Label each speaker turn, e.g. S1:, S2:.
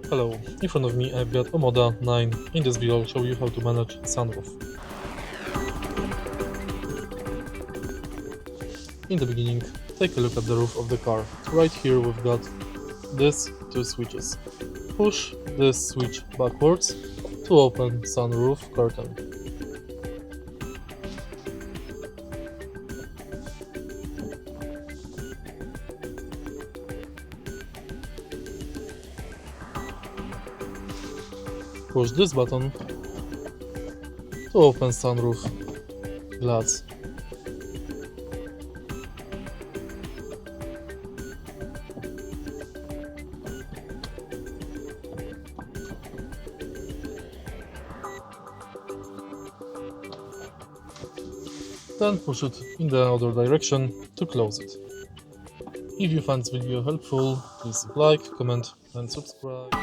S1: Hello, in front of me I've got OMODA 9. In this video I'll show you how to manage sunroof. In the beginning, take a look at the roof of the car. Right here we've got these two switches. Push this switch backwards to open sunroof curtain. Push this button to open sunroof glass. Then push it in the other direction to close it. If you find this video helpful, please like, comment and subscribe.